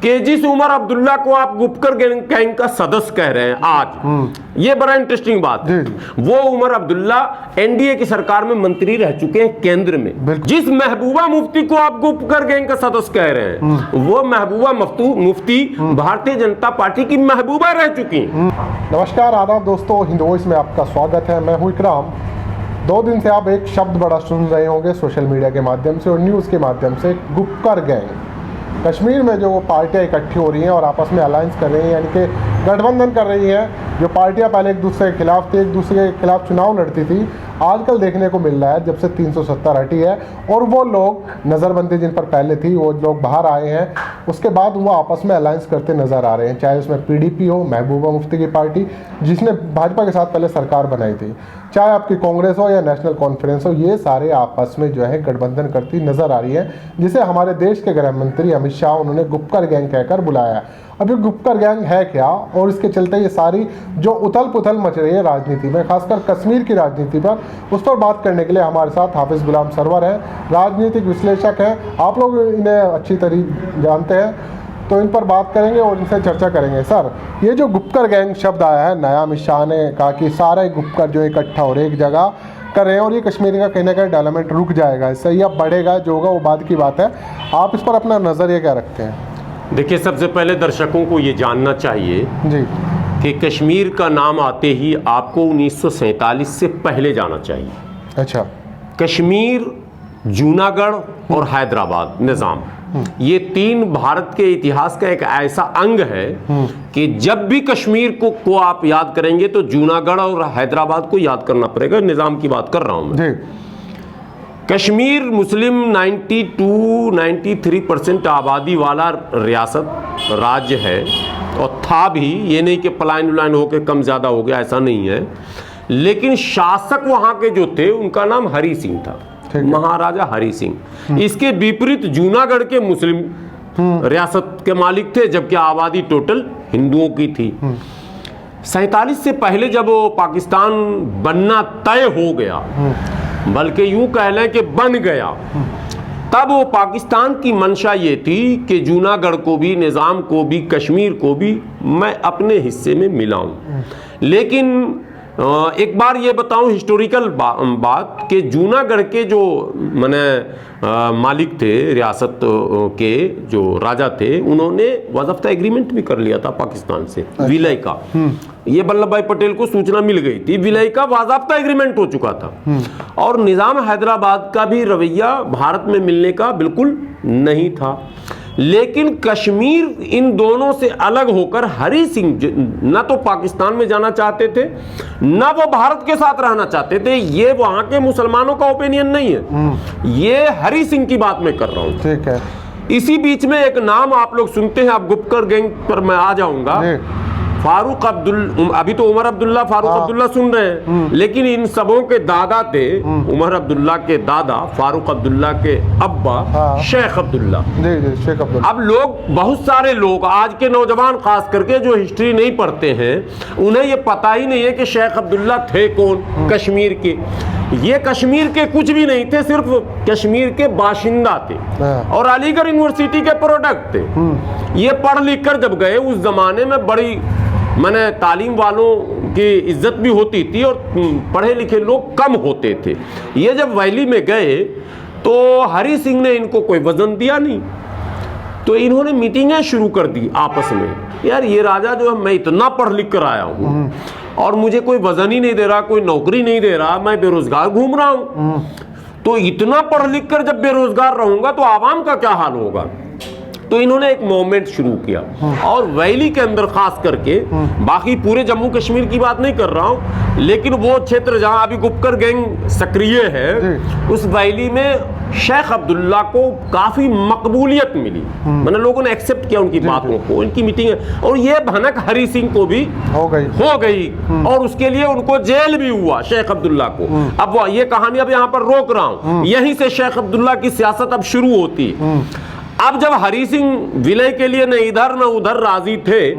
कि जिस उमर अब्दुल्ला को आप गुपकर गैंग का सदस्य कह रहे हैं आज, ये बड़ा इंटरेस्टिंग बात है। वो उमर अब्दुल्ला एनडीए की सरकार में मंत्री रह चुके हैं केंद्र में। जिस महबूबा मुफ्ती को आप गुपकर गैंग का सदस्य कह रहे हैं, वो महबूबा मुफ्ती भारतीय जनता पार्टी की महबूबा रह चुकी हैं। नमस्कार, आदाब दोस्तों, हिंद वॉइस में आपका स्वागत है। मैं हूं इकराम। 2 दिन से आप एक शब्द बड़ा सुन रहे होंगे सोशल मीडिया के माध्यम से और न्यूज़ के माध्यम से, गुपकर गैंग। कश्मीर में जो पार्टियां इकट्ठी हो रही हैं और आपस में अलायंस कर रही हैं, यानी कि गठबंधन कर रही हैं। जो पार्टियां पहले एक दूसरे के खिलाफ थी, एक दूसरे के खिलाफ चुनाव लड़ती थी, आजकल देखने को मिल रहा है जब से 370 हटी है और वो लोग नज़रबंदी जिन पर पहले थी वो लोग बाहर आए हैं, उसके बाद वो आपस में अलायंस करते नज़र आ रहे हैं। चाहे उसमें पीडीपी हो, महबूबा मुफ्ती की पार्टी जिसने भाजपा के साथ पहले सरकार बनाई थी, चाहे आपकी कांग्रेस हो या नेशनल कॉन्फ्रेंस हो, ये सारे आपस में जो है गठबंधन करती नज़र आ रही है, जिसे हमारे देश के गृह मंत्री अमित शाह उन्होंने गुपकर गैंग कहकर बुलाया। अब ये गुपकर गैंग है क्या और इसके चलते ये सारी जो उथल पुथल मच रही है राजनीति में, खासकर कश्मीर की राजनीति पर, उस पर बात करने के लिए हमारे साथ हाफिज गुलाम सरवर हैं, राजनीतिक विश्लेषक हैं। आप लोग इन्हें अच्छी तरह जानते हैं, तो इन पर बात करेंगे और इनसे चर्चा करेंगे। सर, ये जो गुपकर गैंग शब्द आया है, नया अमित शाह ने कहा कि सारे गुपकर जो इकट्ठा हो रहे एक जगह कर रहे हैं और ये कश्मीर का कहीं ना कहीं डेवलपमेंट रुक जाएगा, इससे या बढ़ेगा, जो होगा वो बाद की बात है। आप इस पर अपना नज़रिया क्या रखते हैं? देखिए, सबसे पहले दर्शकों को ये जानना चाहिए जी कि कश्मीर का नाम आते ही आपको 1947 से पहले जाना चाहिए। अच्छा। कश्मीर, जूनागढ़ और हैदराबाद निज़ाम, ये 3 भारत के इतिहास का एक ऐसा अंग है कि जब भी कश्मीर को आप याद करेंगे तो जूनागढ़ और हैदराबाद को याद करना पड़ेगा। निज़ाम की बात कर रहा हूं मैं। कश्मीर मुस्लिम 92-93% आबादी वाला रियासत राज्य है और था भी, ये नहीं कि पलायन उलायन होकर कम ज़्यादा हो गया, ऐसा नहीं है। लेकिन शासक वहाँ के जो थे उनका नाम हरि सिंह था, महाराजा हरि सिंह। इसके विपरीत जूनागढ़ के मुस्लिम रियासत के मालिक थे, जबकि आबादी टोटल हिंदुओं की थी। 47 से पहले जब वो पाकिस्तान बनना तय हो गया, बल्कि यूं कह लें कि बन गया, तब वो पाकिस्तान की मंशा ये थी कि जूनागढ़ को भी, निज़ाम को भी, कश्मीर को भी मैं अपने हिस्से में मिलाऊं। लेकिन एक बार ये बताऊं हिस्टोरिकल बात कि जूनागढ़ के जो मालिक थे, रियासत के जो राजा थे, उन्होंने वज़ाफ्ता एग्रीमेंट भी कर लिया था पाकिस्तान से, विलय का। ये वल्लभ भाई पटेल को सूचना मिल गई थी, विलय का वज़ाफ्ता एग्रीमेंट हो चुका था। और निज़ाम हैदराबाद का भी रवैया भारत में मिलने का बिल्कुल नहीं था। लेकिन कश्मीर इन दोनों से अलग होकर हरि सिंह न तो पाकिस्तान में जाना चाहते थे, न वो भारत के साथ रहना चाहते थे। ये वहां के मुसलमानों का ओपिनियन नहीं है, ये हरि सिंह की बात मैं कर रहा हूं। ठीक है। इसी बीच में एक नाम आप लोग सुनते हैं, आप गुपकर गैंग पर मैं आ जाऊंगा। फारूक अभी तो उमर अब्दुल्ला, फारूक अब्दुल्ला सुन रहे हैं, लेकिन इन सबों के दादा थे, उमर अब्दुल्ला के दादा, फारूक अब्दुल्ला के अब्बा शेख अब्दुल्ला। शेख अब्दुल्ला। अब लोग, बहुत सारे लोग, आज के नौजवान खास करके जो हिस्ट्री नहीं पढ़ते हैं, उन्हें ये पता ही नहीं है कि शेख अब्दुल्ला थे कौन कश्मीर के। ये कश्मीर के कुछ भी नहीं थे, सिर्फ कश्मीर के बाशिंदा थे और अलीगढ़ यूनिवर्सिटी के प्रोडक्ट थे। ये पढ़ लिख कर जब गए, उस जमाने में बड़ी तालीम वालों की इज्जत भी होती थी और पढ़े लिखे लोग कम होते थे। ये जब वैली में गए तो हरि सिंह ने इनको कोई वजन दिया नहीं, तो इन्होंने मीटिंगें शुरू कर दी आपस में। यार, ये राजा जो है, मैं इतना पढ़ लिख कर आया हूँ और मुझे कोई वजन ही नहीं दे रहा, कोई नौकरी नहीं दे रहा, मैं बेरोजगार घूम रहा हूँ। तो इतना पढ़ लिख कर जब बेरोजगार रहूंगा तो आवाम का क्या हाल होगा। तो इन्होंने एक मूवमेंट शुरू किया और वैली के अंदर खास करके, बाकी पूरे जम्मू कश्मीर की बात नहीं कर रहा हूं, लेकिन वो क्षेत्र जहां अभी गुपकर गैंग सक्रिय है, उस वैली में शेख अब्दुल्ला को काफी मकबूलियत मिली। लोगों ने एक्सेप्ट किया उनकी बातों को, इनकी मीटिंग, और ये भनक हरि सिंह को भी हो गई और उसके लिए उनको जेल भी हुआ, शेख अब्दुल्ला को। अब वो ये कहानी अब यहाँ पर रोक रहा हूँ, यहीं से शेख अब्दुल्ला की सियासत अब शुरू होती। अब जब हरि सिंह विलय के लिए न इधर न उधर राजी थे,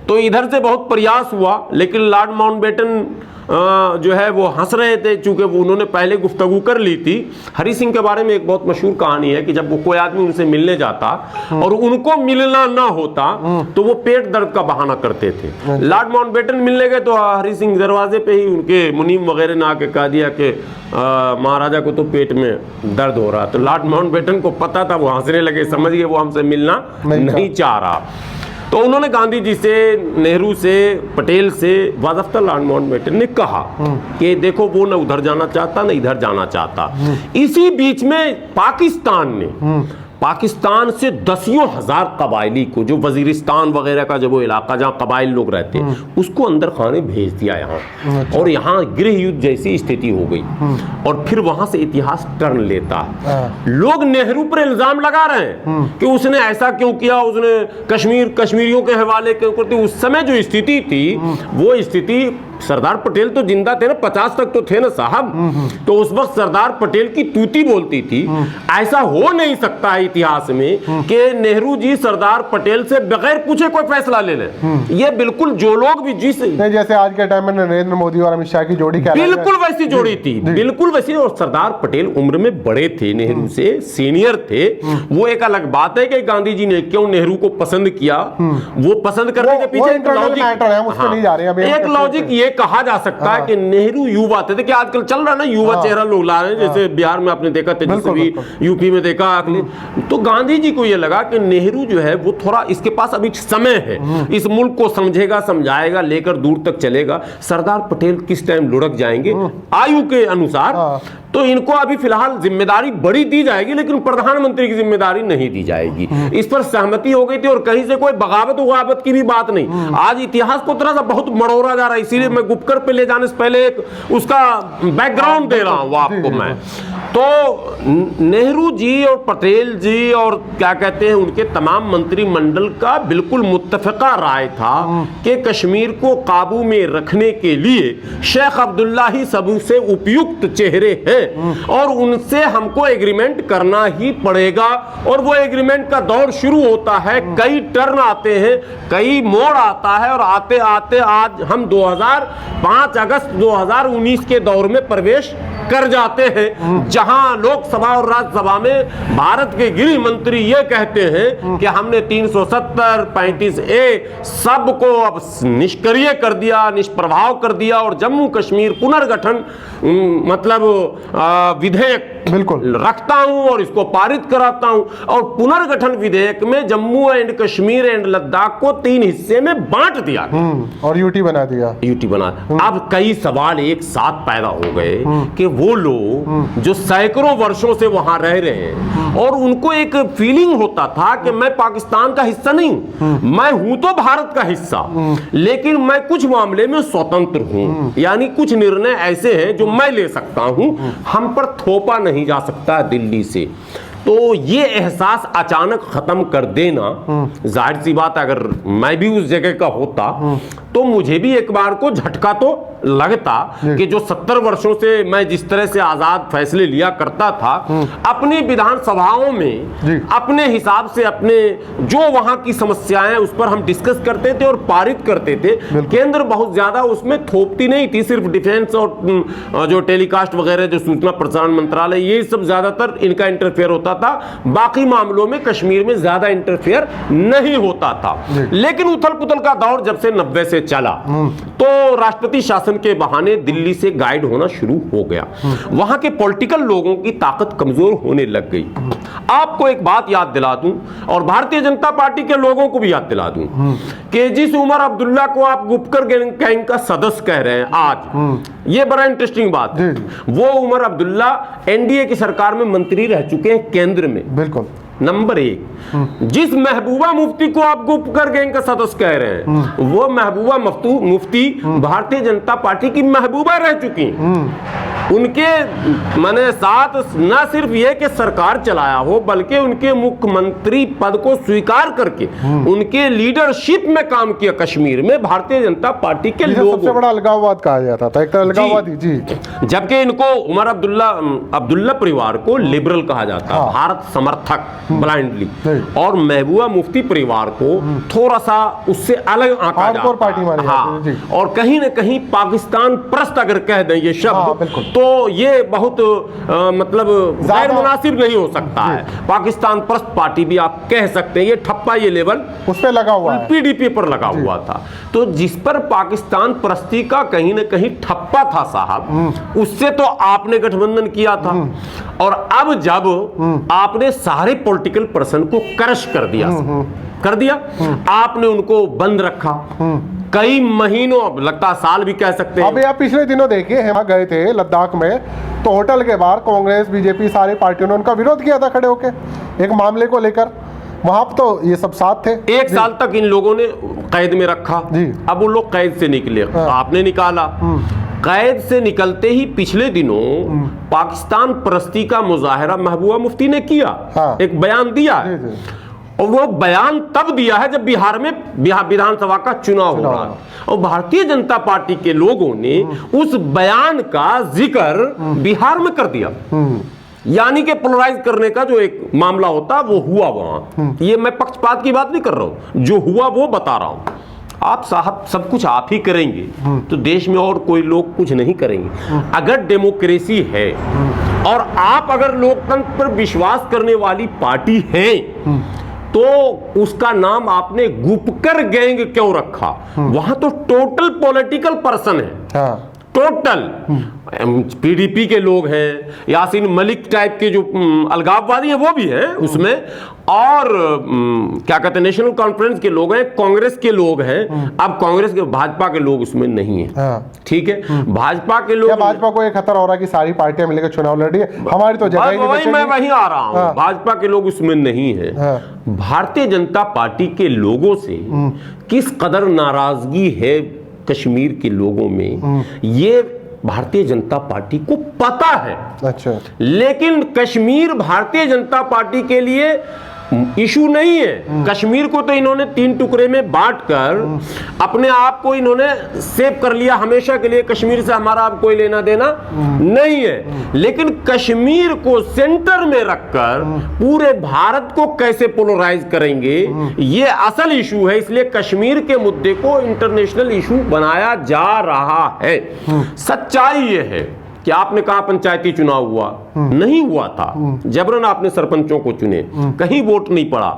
तो इधर से बहुत प्रयास हुआ, लेकिन लॉर्ड माउंटबेटन जो है वो हंस रहे थे, चूंकि वो उन्होंने पहले गुफ्तगू कर ली थी। हरि सिंह के बारे में एक बहुत मशहूर कहानी है कि जब वो कोई आदमी उनसे मिलने जाता और उनको मिलना ना होता तो वो पेट दर्द का बहाना करते थे। लॉर्ड माउंटबेटन मिलने गए तो हरि सिंह दरवाजे पे ही उनके मुनीम वगैरह ने आके कह दिया कि महाराजा को तो पेट में दर्द हो रहा। तो लॉर्ड माउंटबेटन को पता था, वो हंसने लगे, समझ गए वो हमसे मिलना नहीं चाह रहा। तो उन्होंने गांधी जी से, नेहरू से, पटेल से, वाजफ्ता लॉर्ड माउंटबेटन ने कहा कि देखो वो न उधर जाना चाहता न इधर जाना चाहता। इसी बीच में पाकिस्तान ने पाकिस्तान से दसियों हजार कबायली को, जो वजीरिस्तान वगैरह का जो वो इलाका जहाँ कबाइल लोग रहते हैं, उसको अंदर खाने भेज दिया यहाँ। और यहाँ गृह युद्ध जैसी स्थिति हो गई। और फिर वहां से इतिहास टर्न लेता है। लोग नेहरू पर इल्जाम लगा रहे हैं कि उसने ऐसा क्यों किया, उसने कश्मीरियों के हवाले क्यों करती। उस समय जो स्थिति थी वो स्थिति, सरदार पटेल तो जिंदा थे ना, 50 तक तो थे ना साहब। तो उस वक्त सरदार पटेल की तूती बोलती थी। ऐसा हो नहीं सकता है इतिहास में कि नेहरू जी सरदार पटेल से बगैर पूछे कोई फैसला ले ले। ये बिल्कुल जो लोग भी जैसे आज के टाइम में नरेंद्र मोदी और अमित शाह की जोड़ी बिल्कुल वैसी जोड़ी थी, बिल्कुल वैसी। और सरदार पटेल उम्र में बड़े थे, नेहरू से सीनियर थे। वो एक अलग बात है कि गांधी जी ने क्यों नेहरू को पसंद किया, वो पसंद करने के पीछे एक लॉजिक ये कहा जा सकता है कि नेहरू युवा थे। कि आजकल चल रहा है ना, युवा चेहरा लोग ला रहे हैं, जैसे बिहार में आपने देखा तेजस्वी, यूपी में देखा। तो गांधी जी को ये लगा कि नेहरू जो है वो थोड़ा, इसके पास अभी समय है, इस मुल्क को समझेगा, समझाएगा, लेकर दूर तक चलेगा। सरदार पटेल किस टाइम लुढ़क जाएंगे आयु के अनुसार, तो इनको अभी फिलहाल जिम्मेदारी बड़ी दी जाएगी, लेकिन प्रधानमंत्री की जिम्मेदारी नहीं दी जाएगी। इस पर सहमति हो गई थी और कहीं से कोई बगावत उगावत की भी बात नहीं। आज इतिहास को तरह सा बहुत मड़ोरा जा रहा है, इसीलिए मैं गुपकर पे ले जाने से पहले एक उसका बैकग्राउंड दे रहा हूं आपको मैं। तो नेहरू जी और पटेल जी और क्या कहते हैं उनके तमाम मंत्रिमंडल का बिल्कुल मुत्तफिका राय था कि कश्मीर को काबू में रखने के लिए शेख अब्दुल्ला ही सबसे उपयुक्त चेहरे हैं और उनसे हमको एग्रीमेंट करना ही पड़ेगा। और वो एग्रीमेंट का दौर शुरू होता है, कई टर्न आते हैं, कई मोड़ आता है और आते आते आज हम 5 अगस्त 2019 के दौर में प्रवेश कर जाते हैं, जहां लोकसभा और राज्यसभा में भारत के गृह मंत्री ये कहते हैं कि हमने 370, 35A सबको अब निष्क्रिय कर दिया, निष्प्रभाव कर दिया और जम्मू कश्मीर पुनर्गठन मतलब विधेयक बिल्कुल रखता हूं और इसको पारित कराता हूं। और पुनर्गठन विधेयक में जम्मू एंड कश्मीर एंड लद्दाख को 3 हिस्से में बांट दिया और यूटी बना दिया। यूटी बना। अब कई सवाल एक साथ पैदा हो गए कि वो लोग जो सैकड़ों वर्षों से वहां रह रहे हैं और उनको एक फीलिंग होता था कि मैं पाकिस्तान का हिस्सा नहीं हूं, मैं हूं तो भारत का हिस्सा, लेकिन मैं कुछ मामले में स्वतंत्र हूं, यानी कुछ निर्णय ऐसे हैं जो मैं ले सकता हूं, हम पर थोपा नहीं जा सकता दिल्ली से। तो ये एहसास अचानक खत्म कर देना, जाहिर सी बात अगर मैं भी उस जगह का होता तो मुझे भी एक बार को झटका तो लगता कि जो 70 वर्षों से मैं जिस तरह से आजाद फैसले लिया करता था, अपनी विधानसभाओं में अपने हिसाब से अपने जो वहां की समस्याएं उस पर हम डिस्कस करते थे और पारित करते थे। केंद्र बहुत ज्यादा उसमें थोपती नहीं थी, सिर्फ डिफेंस और जो टेलीकास्ट वगैरह, जो सूचना प्रसारण मंत्रालय, ये सब ज्यादातर इनका इंटरफेयर होता था। बाकी मामलों में कश्मीर में ज्यादा इंटरफेयर नहीं होता था। लेकिन उथल पुथल का दौर जब से 90 से चला तो राष्ट्रपति शासन के बहाने दिल्ली से गाइड होना शुरू हो गया। वहां के पॉलिटिकल लोगों की ताकत कमजोर होने लग गई। आपको एक बात याद दिला दूं और भारतीय जनता पार्टी के लोगों को भी याद दिला दूं कि जिस उमर अब्दुल्ला को आप गुपकर गैंग का सदस्य कह रहे हैं आज, ये बड़ा इंटरेस्टिंग बात है, वो उमर अब्दुल्ला एनडीए की सरकार में मंत्री रह चुके हैं केंद्र में। बिल्कुल। नंबर 1, जिस महबूबा मुफ्ती को आप गुपकर गैंग का सदस्य कह रहे हैं, वो महबूबा मुफ्ती भारतीय जनता पार्टी की महबूबा रह चुकी हैं। उनके माने साथ न सिर्फ ये कि सरकार चलाया हो, बल्कि उनके मुख्यमंत्री पद को स्वीकार करके उनके लीडरशिप में काम किया कश्मीर में भारतीय जनता पार्टी के सबसे लोगों। बड़ा अलगाववाद कहा जाता था, एक तरह अलगाववादी जी। जबकि इनको उमर अब्दुल्ला परिवार को लिबरल कहा जाता, हाँ। भारत समर्थक ब्लाइंडली, जी। और महबूबा मुफ्ती परिवार को थोड़ा सा उससे अलग आंका हार्डकोर जाता। पार्टी मानी हाँ, जाती है, जी। और कहीं न कहीं पाकिस्तान प्रस्त अगर कह दें ये हाँ, शब्द, बिल्कुल। तो ये बहुत मतलब गैर ज्यादा- मुनासिब नहीं हो सकता है। पाकिस्तान प्रस्त पार्टी भी आप कह सकते हैं, ये ठप्पा, ये लेवल उस पे लगा हुआ है। पीडीपी पर लगा हुआ था। तो जिस पर पाकिस्तान प्रस्ती का कहीं न कहीं ठप्पा था साहब, उससे तो आपने गठबंधन किया था, और अब जब आपने सारे पॉलिटिकल पर्सन को क्रश कर दिया, आपने उनको बंद रखा कई महीनों, अब लगता साल भी कह सकते हैं। अभी आप पिछले दिनों देखिए, हम गए थे लद्दाख में, तो होटल के बाहर कांग्रेस बीजेपी सारी पार्टियों ने उनका विरोध किया था खड़े होकर, एक मामले को लेकर। वहां तो ये सब साथ थे। एक साल तक इन लोगों ने कैद में रखा, जी। अब वो लोग कैद से निकले, हाँ। आपने निकाला। कैद से निकलते ही पिछले दिनों पाकिस्तान प्रस्ती का मुजाहरा महबूबा मुफ्ती ने किया, हाँ। एक बयान दिया, जी, जी। और वो बयान तब दिया है जब बिहार में विधानसभा का चुनाव हो रहा है, और भारतीय जनता पार्टी के लोगों ने उस बयान का जिक्र बिहार में कर दिया। यानी कि पोलराइज करने का जो एक मामला होता है वो हुआ वहां। ये मैं पक्षपात की बात नहीं कर रहा हूं, जो हुआ वो बता रहा हूं। आप साहब सब कुछ आप ही करेंगे तो देश में और कोई लोग कुछ नहीं करेंगे। अगर डेमोक्रेसी है और आप अगर लोकतंत्र पर विश्वास करने वाली पार्टी हैं, तो उसका नाम आपने गुपकर गैंग क्यों रखा? वहां तो टोटल पॉलिटिकल पर्सन है, हाँ। टोटल पीडीपी के लोग हैं, यासीन मलिक टाइप के जो अलगाववादी हैं वो भी हैं उसमें, और क्या कहते हैं नेशनल कॉन्फ्रेंस के लोग हैं, कांग्रेस के लोग हैं। अब कांग्रेस के भाजपा के लोग उसमें नहीं है, हाँ। ठीक है। भाजपा के लोग, क्या भाजपा को ये खतरा हो रहा है कि सारी पार्टियां मिलकर चुनाव लड़ रही है, हमारी तो जगह ही नहीं बचेगी? मैं वहीं आ रहा हूं, हाँ। भाजपा के लोग उसमें नहीं है। हाँ। भारतीय जनता पार्टी के लोगों से किस कदर नाराजगी है कश्मीर के लोगों में, ये भारतीय जनता पार्टी को पता है। अच्छा। लेकिन कश्मीर भारतीय जनता पार्टी के लिए इशू नहीं है। कश्मीर को तो इन्होंने 3 टुकड़े में बांटकर अपने आप को इन्होंने सेव कर लिया हमेशा के लिए। कश्मीर से हमारा अब कोई लेना देना नहीं है, लेकिन कश्मीर को सेंटर में रखकर पूरे भारत को कैसे पोलराइज करेंगे, ये असल इशू है। इसलिए कश्मीर के मुद्दे को इंटरनेशनल इशू बनाया जा रहा है। सच्चाई ये है कि आपने कहा पंचायती चुनाव हुआ, नहीं हुआ था, जबरन आपने सरपंचों को चुने, कहीं वोट नहीं पड़ा।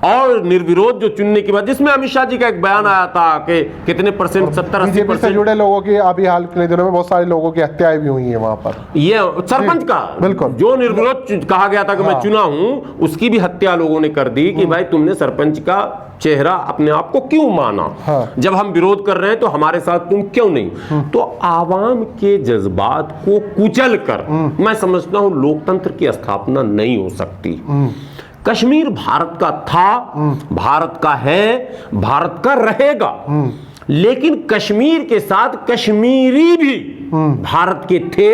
और निर्विरोध जो चुनने के बाद, जिसमें अमित शाह जी का एक बयान आया था कि कितने परसेंट, 70-80% से जुड़े लोगों की अभी हाल के दिनों में बहुत सारे लोगों की हत्याएं भी हुई हैं वहां पर। ये सरपंच का बिल्कुल। जो निर्विरोध कहा गया था कि मैं चुना हूं, उसकी भी हत्या लोगों ने कर दी कि भाई तुमने सरपंच का चेहरा अपने आप को क्यों माना? हाँ। जब हम विरोध कर रहे हैं तो हमारे साथ तुम क्यों नहीं? तो आवाम के जज्बात को कुचल कर मैं समझता हूं लोकतंत्र की स्थापना नहीं हो सकती। कश्मीर भारत का था, भारत का है, भारत का रहेगा, लेकिन कश्मीर के साथ कश्मीरी भी भारत के थे,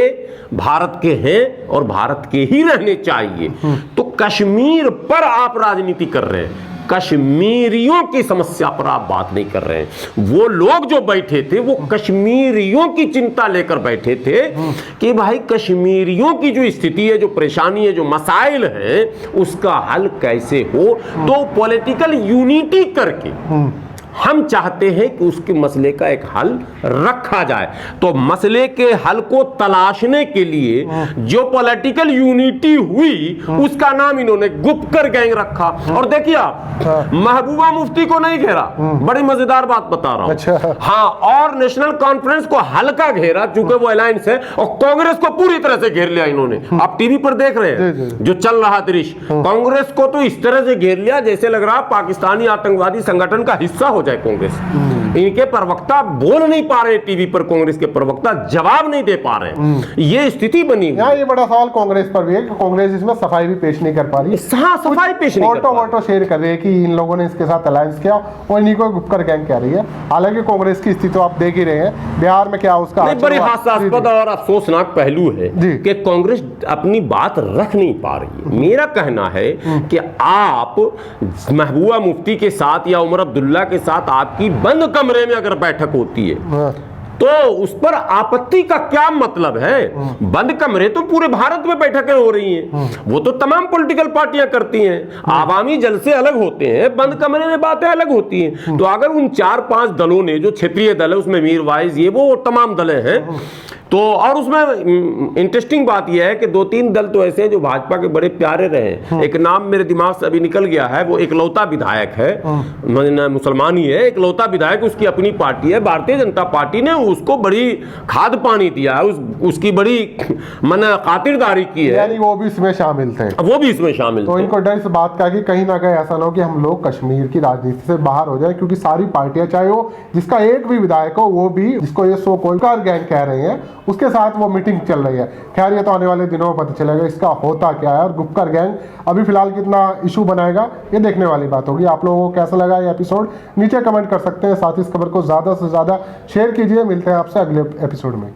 भारत के हैं और भारत के ही रहने चाहिए। तो कश्मीर पर आप राजनीति कर रहे हैं, कश्मीरियों की समस्या पर आप बात नहीं कर रहे हैं। वो लोग जो बैठे थे वो कश्मीरियों की चिंता लेकर बैठे थे कि भाई कश्मीरियों की जो स्थिति है, जो परेशानी है, जो मसाइल है, उसका हल कैसे हो। तो पॉलिटिकल यूनिटी करके हम चाहते हैं कि उसके मसले का एक हल रखा जाए। तो मसले के हल को तलाशने के लिए जो पॉलिटिकल यूनिटी हुई उसका नाम इन्होंने गुपकर गैंग रखा। और देखिए आप, महबूबा मुफ्ती को नहीं घेरा, बड़ी मजेदार बात बता रहा हूं। अच्छा। हाँ, और नेशनल कॉन्फ्रेंस को हल्का घेरा चूंकि वो अलायंस है, और कांग्रेस को पूरी तरह से घेर लिया इन्होंने। आप टीवी पर देख रहे हैं जो चल रहा दृश्य, कांग्रेस को तो इस तरह से घेर लिया जैसे लग रहा पाकिस्तानी आतंकवादी संगठन का हिस्सा हो जाए कांग्रेस। इनके प्रवक्ता बोल नहीं पा रहे, टीवी पर कांग्रेस के प्रवक्ता जवाब नहीं दे पा रहे, ये स्थिति बनी हुई। यहाँ ये बड़ा सवाल कांग्रेस पर भी है कि कांग्रेस इसमें सफाई भी पेश नहीं कर पा रही। हाँ, सफाई पेश नहीं कर पा रही। फोटो शेयर कर रही है कि इन लोगों ने इसके साथ अलायंस किया और इन्हीं को गुपकर गैंग कह रही है। हालांकि कांग्रेस की स्थिति तो आप देख ही रहे हैं, बिहार में क्या उसका बड़ी हास्यास्पद और अफसोसनाक पहलू है कि कांग्रेस अपनी बात रख नहीं पा रही है। मेरा कहना है कि आप महबूबा मुफ्ती के साथ या उमर अब्दुल्ला के साथ आपकी बंद कमरे में अगर बैठक होती है तो उस पर आपत्ति का क्या मतलब है? बंद कमरे तो पूरे भारत में बैठकें हो रही हैं, वो तो तमाम पॉलिटिकल पार्टियां करती हैं, आवामी जलसे अलग होते हैं, बंद कमरे में बातें अलग होती हैं। तो अगर उन 4-5 दलों ने, जो क्षेत्रीय दल है उसमें मीरवाइज ये वो तमाम दल हैं, तो और उसमें इंटरेस्टिंग बात यह है कि 2-3 दल तो ऐसे हैं जो भाजपा के बड़े प्यारे रहे हैं। एक नाम मेरे दिमाग से अभी निकल गया है, वो इकलौता विधायक है, मुसलमान ही है, इकलौता विधायक, उसकी अपनी पार्टी है। भारतीय जनता पार्टी ने उसको बड़ी खाद पानी दिया है, उसकी बड़ी खातिरदारी की है, यानी वो भी इसमें शामिल थे, वो भी इसमें शामिल तो थे। इनको डर इस बात का कि कहीं ना कहीं ऐसा ना हो कि हम लोग कश्मीर की राजनीति से बाहर हो जाए, क्योंकि सारी पार्टियां, चाहे वो जिसका एक भी विधायक हो, वो भी जिसको ये सो कोई गैंग कह रहे हैं, उसके साथ वो मीटिंग चल रही है। खैर ये तो आने वाले दिनों में पता चलेगा इसका होता क्या है और गुपकर गैंग अभी फिलहाल कितना इशू बनाएगा, ये देखने वाली बात होगी। आप लोगों को कैसा लगा ये एपिसोड नीचे कमेंट कर सकते हैं। साथ ही इस खबर को ज़्यादा से ज़्यादा शेयर कीजिए। मिलते हैं आपसे अगले एपिसोड में।